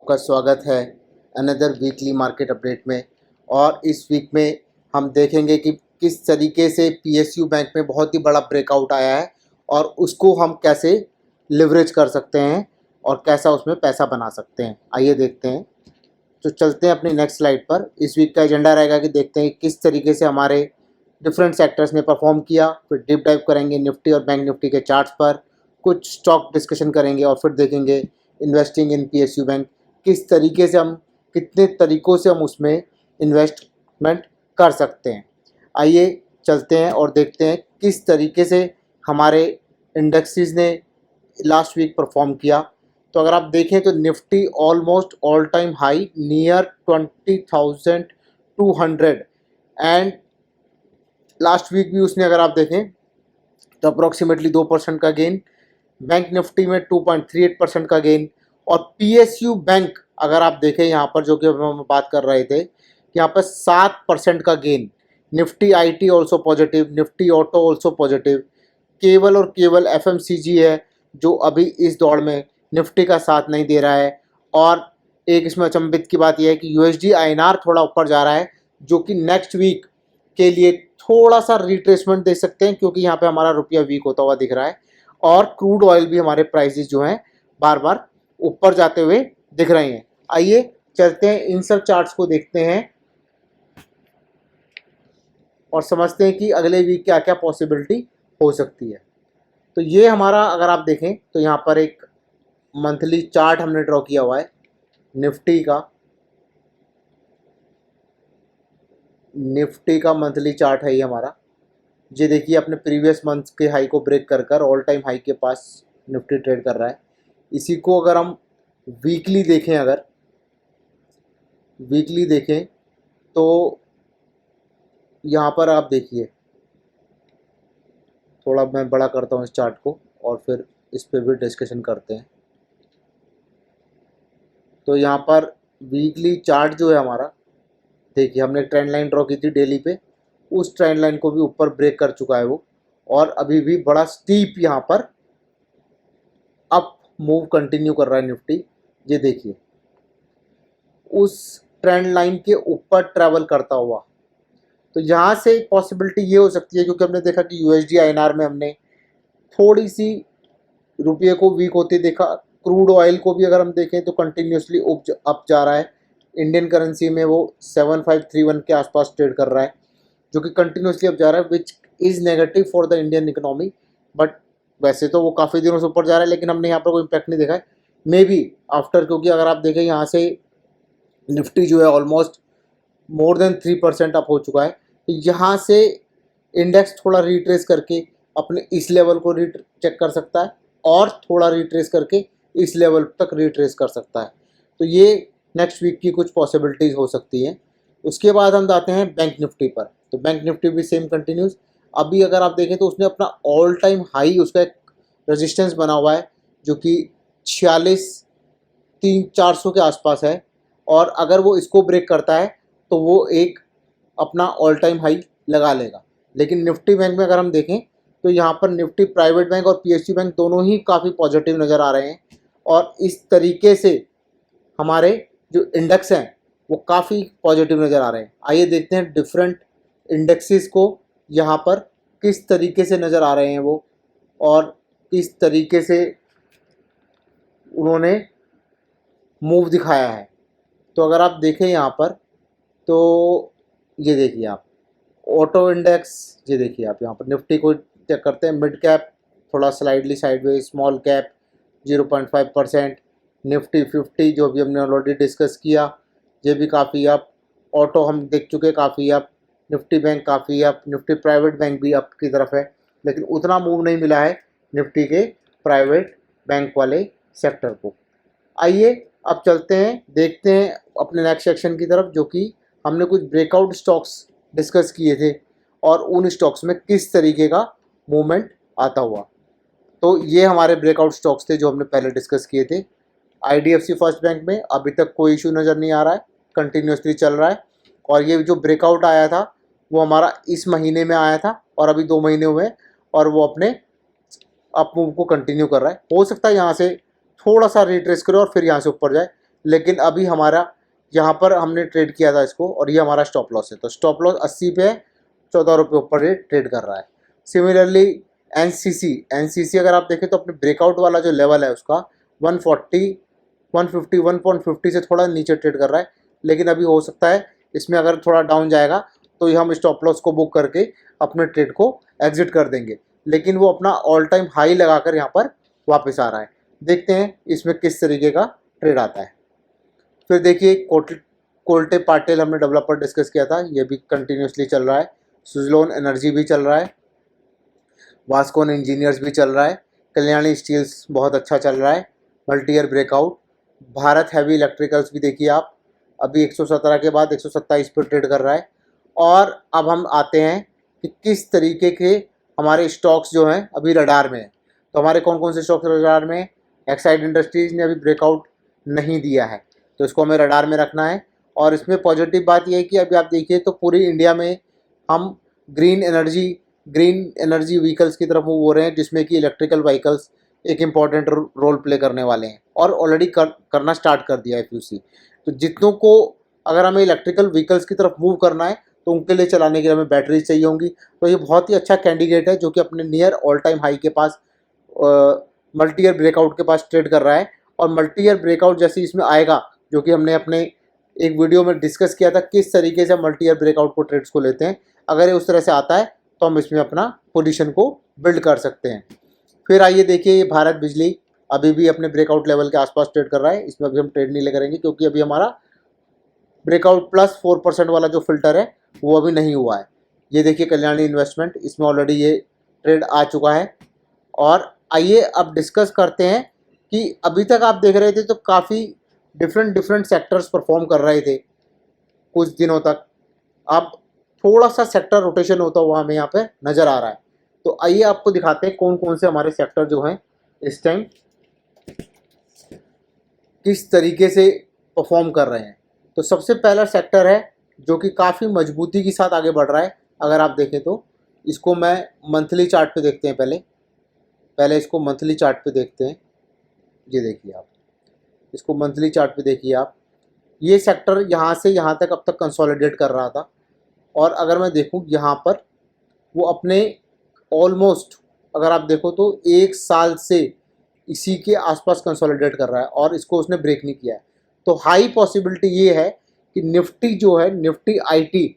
आपका स्वागत है अनदर वीकली मार्केट अपडेट में। और इस वीक में हम देखेंगे कि किस तरीके से पीएसयू बैंक में बहुत ही बड़ा ब्रेकआउट आया है और उसको हम कैसे लिवरेज कर सकते हैं और कैसा उसमें पैसा बना सकते हैं। आइए देखते हैं। तो चलते हैं अपनी नेक्स्ट स्लाइड पर। इस वीक का एजेंडा रहेगा कि देखते हैं किस तरीके से हमारे डिफरेंट सेक्टर्स ने परफॉर्म किया। फिर डीप डाइव करेंगे निफ्टी और बैंक निफ्टी के चार्ट्स पर, कुछ स्टॉक डिस्कशन करेंगे और फिर देखेंगे इन्वेस्टिंग इन पीएसयू बैंक किस तरीके से हम कितने तरीक़ों से हम उसमें इन्वेस्टमेंट कर सकते हैं। आइए चलते हैं और देखते हैं किस तरीके से हमारे इंडेक्सेस ने लास्ट वीक परफॉर्म किया। तो अगर आप देखें तो Nifty almost all time high near 20,200 and last week भी उसने अगर आप देखें तो अप्रॉक्सीमेटली 2% का गेन, बैंक निफ्टी में 2.38% का गेन और पीएसयू बैंक अगर आप देखें यहाँ पर जो कि हम बात कर रहे थे यहाँ पर 7% का gain. Nifty IT also positive, Nifty auto also positive. केवल और केवल एफएमसीजी है जो अभी इस दौड़ में निफ्टी का साथ नहीं दे रहा है। और एक इसमें अचंभित की बात यह है कि यूएसडी आईएनआर थोड़ा ऊपर जा रहा है जो कि नेक्स्ट वीक के लिए थोड़ा सा रिट्रेसमेंट दे सकते हैं क्योंकि यहाँ पे हमारा रुपया वीक होता हुआ दिख रहा है और क्रूड ऑयल भी हमारे प्राइसेस जो हैं बार बार ऊपर जाते हुए दिख रहे हैं। आइए चलते हैं इन सब चार्ट्स को देखते हैं और समझते हैं कि अगले वीक क्या क्या पॉसिबिलिटी हो सकती है। तो ये हमारा अगर आप देखें तो यहाँ पर एक मंथली चार्ट हमने ड्रॉ किया हुआ है निफ्टी का मंथली चार्ट है ये हमारा। ये देखिए अपने प्रीवियस मंथ के हाई को ब्रेक कर ऑल टाइम हाई के पास निफ्टी ट्रेड कर रहा है। इसी को अगर हम वीकली देखें, अगर वीकली देखें तो यहाँ पर आप देखिए, थोड़ा मैं बड़ा करता हूँ इस चार्ट को और फिर इस पे भी डिस्कशन करते हैं। तो यहाँ पर वीकली चार्ट जो है हमारा, देखिए हमने ट्रेंड लाइन ड्रॉ की थी डेली पे, उस ट्रेंड लाइन को भी ऊपर ब्रेक कर चुका है वो और अभी भी बड़ा स्टीप यहाँ पर अप मूव कंटिन्यू कर रहा है निफ्टी। ये देखिए उस ट्रेंड लाइन के ऊपर ट्रैवल करता हुआ। तो यहाँ से पॉसिबिलिटी ये हो सकती है क्योंकि हमने देखा कि यूएसडी आईएनआर में हमने थोड़ी सी रुपये को वीक होते देखा। क्रूड ऑयल को भी अगर हम देखें तो कंटिन्यूसली अप जा रहा है। इंडियन करेंसी में वो 7531 के आसपास ट्रेड कर रहा है जो कि कंटिन्यूसली अप जा रहा है, which is negative for the Indian economy. But वैसे तो वो काफ़ी दिनों से ऊपर जा रहा है लेकिन हमने यहाँ पर कोई इम्पैक्ट नहीं देखा है। मे बी आफ्टर, क्योंकि अगर आप देखें यहाँ से निफ्टी जो है ऑलमोस्ट मोर देन 3% अप हो चुका है। तो यहाँ से इंडेक्स थोड़ा रिट्रेस करके अपने इस लेवल को चेक कर सकता है और थोड़ा रिट्रेस करके इस लेवल तक रिट्रेस कर सकता है। तो ये नेक्स्ट वीक की कुछ पॉसिबिलिटीज़ हो सकती हैं। उसके बाद हम जाते हैं बैंक निफ्टी पर। तो बैंक निफ्टी भी सेम कंटिन्यूस। अभी अगर आप देखें तो उसने अपना ऑल टाइम हाई, उसका एक रेजिस्टेंस बना हुआ है जो कि 46,400 के आसपास है और अगर वो इसको ब्रेक करता है तो वो एक अपना ऑल टाइम हाई लगा लेगा। लेकिन निफ्टी बैंक में अगर हम देखें तो यहाँ पर निफ्टी प्राइवेट बैंक और पीएसयू बैंक दोनों ही काफ़ी पॉजिटिव नज़र आ रहे हैं और इस तरीके से हमारे जो इंडेक्स हैं वो काफ़ी पॉजिटिव नज़र आ रहे हैं। आइए देखते हैं डिफरेंट इंडेक्सेस को यहाँ पर किस तरीके से नज़र आ रहे हैं वो और किस तरीके से उन्होंने मूव दिखाया है। तो अगर आप देखें यहाँ पर तो ये देखिए आप ऑटो इंडेक्स, ये देखिए आप यहाँ पर निफ्टी को चेक करते हैं। मिड कैप थोड़ा slightly sideways, small cap 0.5%, Nifty 50 जो भी हमने ऑलरेडी डिस्कस किया ये भी काफ़ी अप, ऑटो हम देख चुके काफ़ी अप, निफ्टी बैंक काफ़ी अप, निफ्टी प्राइवेट बैंक भी अप की तरफ है लेकिन उतना मूव नहीं मिला है निफ्टी के प्राइवेट बैंक वाले सेक्टर को। आइए अब चलते हैं, देखते हैं अपने नेक्स्ट सेक्शन की तरफ जो कि हमने कुछ ब्रेकआउट स्टॉक्स डिस्कस किए थे और उन स्टॉक्स में किस तरीके का मूवमेंट आता हुआ। तो ये हमारे ब्रेकआउट स्टॉक्स थे जो हमने पहले डिस्कस किए थे। आईडीएफसी फर्स्ट बैंक में अभी तक कोई इशू नज़र नहीं आ रहा है, कंटिन्यूसली चल रहा है और ये जो ब्रेकआउट आया था वो हमारा इस महीने में आया था और अभी 2 महीने हुए और वो अपने अप मूव को कंटिन्यू कर रहा है। हो सकता है यहाँ से थोड़ा सा रिट्रेस करे और फिर यहाँ से ऊपर जाए लेकिन अभी हमारा यहाँ पर हमने ट्रेड किया था इसको, और ये हमारा स्टॉप लॉस है। तो स्टॉप लॉस 80 पे है, 14 रुपये ऊपर ये ट्रेड कर रहा है। सिमिलरली एनसीसी अगर आप देखें तो अपने ब्रेकआउट वाला जो लेवल है उसका 140 150 1.50 से थोड़ा नीचे ट्रेड कर रहा है, लेकिन अभी हो सकता है इसमें अगर थोड़ा डाउन जाएगा तो ये हम स्टॉप लॉस को बुक करके अपने ट्रेड को एग्जिट कर देंगे। लेकिन वो अपना ऑल टाइम हाई लगाकर यहाँ पर वापस आ रहा है। देखते हैं इसमें किस तरीके का ट्रेड आता है। फिर देखिए कोल्टे पाटिल हमने डेवलपर डिस्कस किया था, ये भी कंटिन्यूसली चल रहा है। सुजलोन एनर्जी भी चल रहा है, वास्कोन इंजीनियर्स भी चल रहा है, कल्याणी स्टील्स बहुत अच्छा चल रहा है, multi year breakout. Bharat heavy electricals भी देखिए आप, अभी 117 के बाद 127 पर ट्रेड कर रहा है। और अब हम आते हैं कि किस तरीके के हमारे स्टॉक्स जो हैं अभी रडार में हैं। तो हमारे कौन कौन से स्टॉक्स रडार में हैं? एक्साइड इंडस्ट्रीज़ ने अभी ब्रेकआउट नहीं दिया है, तो इसको हमें रडार में रखना है। और इसमें पॉजिटिव बात यह है कि अभी आप देखिए तो पूरी इंडिया में हम ग्रीन एनर्जी व्हीकल्स की तरफ मूव हो रहे हैं, जिसमें कि इलेक्ट्रिकल व्हीकल्स एक इम्पॉर्टेंट रोल प्ले करने वाले हैं, और ऑलरेडी करना स्टार्ट कर दिया है FUC। तो जितनों को अगर हमें इलेक्ट्रिकल व्हीकल्स की तरफ मूव करना है तो उनके लिए चलाने के लिए हमें बैटरीज चाहिए होंगी। तो ये बहुत ही अच्छा कैंडिडेट है जो कि अपने नियर ऑल टाइम हाई के पास मल्टी ईयर ब्रेकआउट के पास ट्रेड कर रहा है। और मल्टी ईयर ब्रेकआउट जैसे इसमें आएगा, जो कि हमने अपने एक वीडियो में डिस्कस किया था किस तरीके से मल्टी ईयर ब्रेकआउट को ट्रेड्स को लेते हैं, अगर ये उस तरह से आता है तो हम इसमें अपना पोजीशन को बिल्ड कर सकते हैं। फिर आइए देखिए, ये भारत बिजली अभी भी अपने ब्रेकआउट लेवल के आसपास ट्रेड कर रहा है, इसमें अभी हम ट्रेड नहीं ले करेंगे क्योंकि अभी हमारा ब्रेकआउट प्लस 4% वाला जो फिल्टर है वो अभी नहीं हुआ है। ये देखिए कल्याणी इन्वेस्टमेंट, इसमें ऑलरेडी ये ट्रेड आ चुका है। और आइए अब डिस्कस करते हैं कि अभी तक आप देख रहे थे तो काफ़ी डिफरेंट सेक्टर्स परफॉर्म कर रहे थे कुछ दिनों तक। अब थोड़ा सा सेक्टर रोटेशन होता हुआ हमें यहाँ पे नज़र आ रहा है। तो आइए आपको दिखाते हैं कौन कौन से हमारे सेक्टर जो हैं इस टाइम किस तरीके से परफॉर्म कर रहे हैं। तो सबसे पहला सेक्टर है जो कि काफ़ी मजबूती के साथ आगे बढ़ रहा है। अगर आप देखें तो इसको मैं मंथली चार्ट पे देखते हैं, पहले इसको मंथली चार्ट पे देखते हैं। ये देखिए आप, इसको मंथली चार्ट पे देखिए आप, ये सेक्टर यहाँ से यहाँ तक अब तक कंसोलिडेट कर रहा था। और अगर मैं देखूँ यहाँ पर वो अपने ऑलमोस्ट अगर आप देखो तो 1 साल से इसी के आसपास कंसोलिडेट कर रहा है और इसको उसने ब्रेक नहीं किया है। तो हाई पॉसिबिलिटी ये है कि निफ्टी जो है, निफ्टी IT,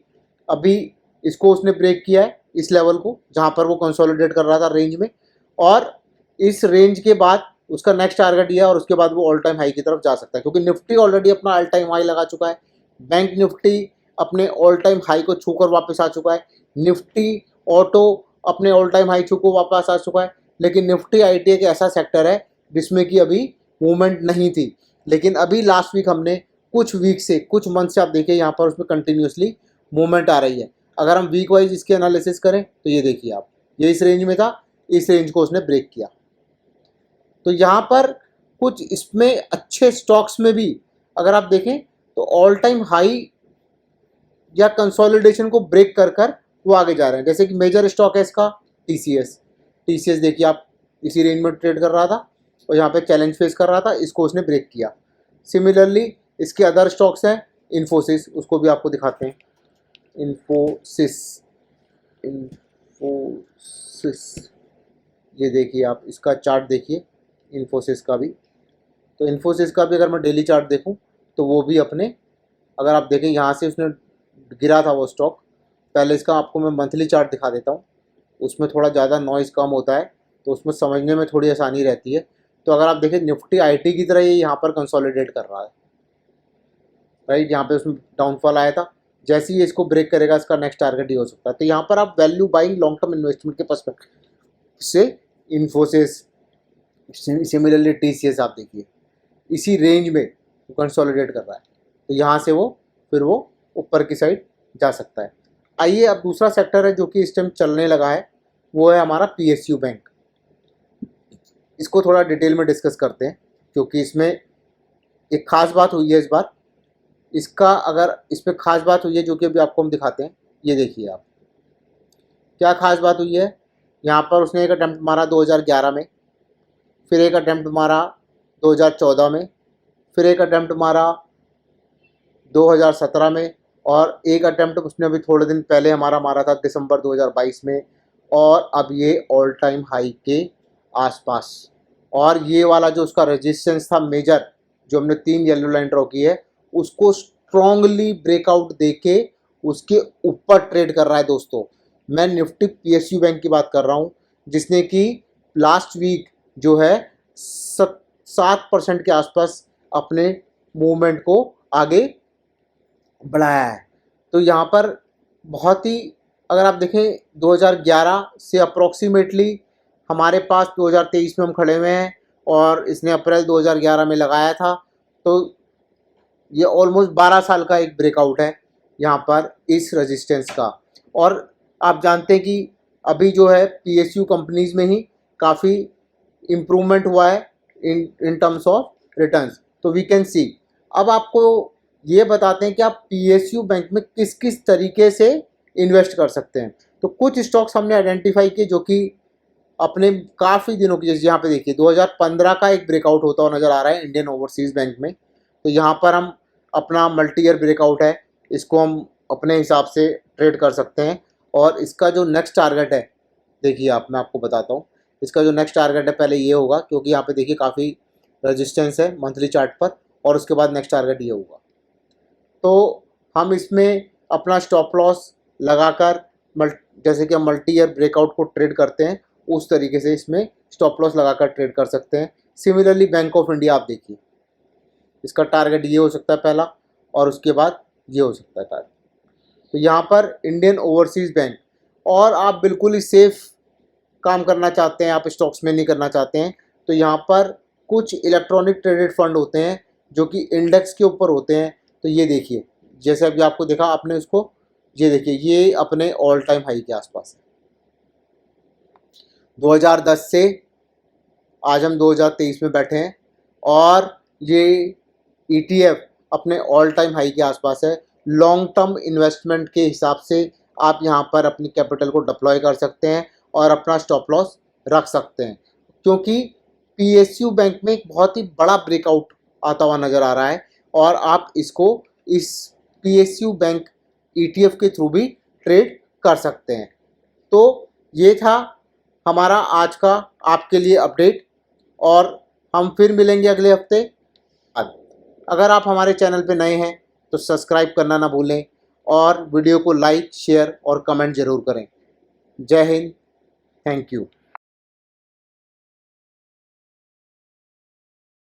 अभी इसको उसने ब्रेक किया है इस लेवल को जहाँ पर वो कंसोलिडेट कर रहा था रेंज में, और इस रेंज के बाद उसका नेक्स्ट टारगेट ये है और उसके बाद वो ऑल टाइम हाई की तरफ जा सकता है, क्योंकि निफ्टी ऑलरेडी अपना ऑल टाइम हाई लगा चुका है। बैंक निफ्टी अपने ऑल टाइम हाई को छूकर वापस आ चुका है। निफ्टी ऑटो अपने ऑल टाइम हाई छू को वापस आ चुका है। लेकिन निफ्टी IT एक ऐसा सेक्टर है जिसमें कि अभी मूवमेंट नहीं थी, लेकिन अभी लास्ट वीक हमने कुछ वीक से कुछ मंथ से आप देखिए यहाँ पर उसमें कंटिन्यूसली मूवमेंट आ रही है। अगर हम वीक वाइज इसके एनालिसिस करें तो ये देखिए आप, ये इस रेंज में था, इस रेंज को उसने ब्रेक किया। तो यहाँ पर कुछ इसमें अच्छे स्टॉक्स में भी अगर आप देखें तो ऑल टाइम हाई या कंसोलिडेशन को ब्रेक कर कर वो आगे जा रहे हैं। जैसे कि मेजर स्टॉक है इसका TCS देखिए आप, इसी रेंज में ट्रेड कर रहा था और यहाँ पे चैलेंज फेस कर रहा था, इसको उसने ब्रेक किया। सिमिलरली इसके अदर स्टॉक्स हैं, इन्फोसिस, उसको भी आपको दिखाते हैं। इन्फोसिस ये देखिए आप, इसका चार्ट देखिए इन्फोसिस का भी। तो इन्फोसिस का भी अगर मैं डेली चार्ट देखूं तो वो भी अपने, अगर आप देखें यहाँ से उसने गिरा था वो स्टॉक। पहले इसका आपको मैं मंथली चार्ट दिखा देता हूँ, उसमें थोड़ा ज़्यादा नॉइज़ कम होता है तो उसमें समझने में थोड़ी आसानी रहती है। तो अगर आप देखें निफ्टी IT की तरह ये यहाँ पर कंसोलिडेट कर रहा है, राइट। यहाँ पे उसमें डाउनफॉल आया था, जैसे ही इसको ब्रेक करेगा इसका नेक्स्ट टारगेट ही हो सकता है। तो यहाँ पर आप value buying long term investment के पर्सपेक्टिव से इन्फोसिस, सिमिलरली TCS आप देखिए इसी रेंज में कंसोलिडेट कर रहा है, तो यहाँ से वो फिर वो ऊपर की साइड जा सकता है। आइए अब दूसरा सेक्टर है जो कि इस टाइम चलने लगा है, वो है हमारा PSU बैंक। इसको थोड़ा डिटेल में डिस्कस करते हैं क्योंकि इसमें एक ख़ास बात हुई है इस बार। इसका अगर इस पर ख़ास बात हुई है जो कि अभी आपको हम दिखाते हैं। ये देखिए आप, क्या ख़ास बात हुई है। यहाँ पर उसने एक अटैम्प्ट मारा 2011 में, फिर एक अटैम्प्ट मारा 2014 में, फिर एक अटैम्प्ट मारा 2017 में, और एक अटैम्प्ट उसने अभी थोड़े दिन पहले हमारा मारा था दिसंबर 2022 में, और अब ये ऑल टाइम हाई के आसपास। और ये वाला जो उसका रेजिस्टेंस था मेजर, जो हमने 3 येलो लाइन ड्रॉ की है, उसको स्ट्रॉन्गली ब्रेकआउट देके उसके ऊपर ट्रेड कर रहा है दोस्तों। मैं निफ्टी पीएसयू बैंक की बात कर रहा हूँ, जिसने कि लास्ट वीक जो है 7% के आसपास अपने मूवमेंट को आगे बढ़ाया है। तो यहाँ पर बहुत ही, अगर आप देखें 2011 से अप्रॉक्सीमेटली हमारे पास 2023 में हम खड़े हुए हैं, और इसने अप्रैल 2011 में लगाया था, तो ये ऑलमोस्ट 12 साल का एक ब्रेकआउट है यहाँ पर इस रेजिस्टेंस का। और आप जानते हैं कि अभी जो है पीएसयू कंपनीज में ही काफ़ी इम्प्रूवमेंट हुआ है इन टर्म्स ऑफ रिटर्न्स। तो वी कैन सी। अब आपको ये बताते हैं कि आप पीएसयू बैंक में किस किस तरीके से इन्वेस्ट कर सकते हैं। तो कुछ स्टॉक्स हमने आइडेंटिफाई किए जो कि अपने काफ़ी दिनों की, जैसे यहाँ पे देखिए 2015 का एक ब्रेकआउट होता हुआ नज़र आ रहा है इंडियन ओवरसीज़ बैंक में। तो यहाँ पर हम अपना मल्टी ईयर ब्रेकआउट है, इसको हम अपने हिसाब से ट्रेड कर सकते हैं। और इसका जो नेक्स्ट टारगेट है, देखिए मैं आपको बताता हूँ। इसका जो नेक्स्ट टारगेट है पहले ये होगा, क्योंकि यहाँ पे देखिए काफ़ी रेजिस्टेंस है मंथली चार्ट पर, और उसके बाद नेक्स्ट टारगेट ये होगा। तो हम इसमें अपना स्टॉप लॉस लगाकर, जैसे कि हम मल्टी ईयर ब्रेकआउट को ट्रेड करते हैं उस तरीके से इसमें स्टॉप लॉस लगाकर ट्रेड कर सकते हैं। सिमिलरली बैंक ऑफ इंडिया आप देखिए, इसका टारगेट ये हो सकता है पहला, और उसके बाद ये हो सकता है टारगेट। तो यहाँ पर इंडियन ओवरसीज़ बैंक, और आप बिल्कुल ही सेफ काम करना चाहते हैं, आप स्टॉक्स में नहीं करना चाहते हैं, तो यहाँ पर कुछ इलेक्ट्रॉनिक ट्रेडेड फंड होते हैं जो कि इंडेक्स के ऊपर होते हैं। तो ये देखिए, जैसे अभी आपको देखा आपने उसको, ये देखिए ये अपने ऑल टाइम हाई के आसपास है। 2010 से आज हम 2023 में बैठे हैं, और ये ETF अपने ऑल टाइम हाई के आसपास है। लॉन्ग टर्म इन्वेस्टमेंट के हिसाब से आप यहाँ पर अपनी कैपिटल को डिप्लॉय कर सकते हैं और अपना स्टॉप लॉस रख सकते हैं, क्योंकि पीएसयू बैंक में एक बहुत ही बड़ा ब्रेकआउट आता हुआ नज़र आ रहा है, और आप इसको इस पीएसयू बैंक ETF के थ्रू भी ट्रेड कर सकते हैं। तो ये था हमारा आज का आपके लिए अपडेट, और हम फिर मिलेंगे अगले हफ्ते। अगर आप हमारे चैनल पे नए हैं तो सब्सक्राइब करना ना भूलें, और वीडियो को लाइक, शेयर और कमेंट ज़रूर करें। जय हिंद, थैंक यू।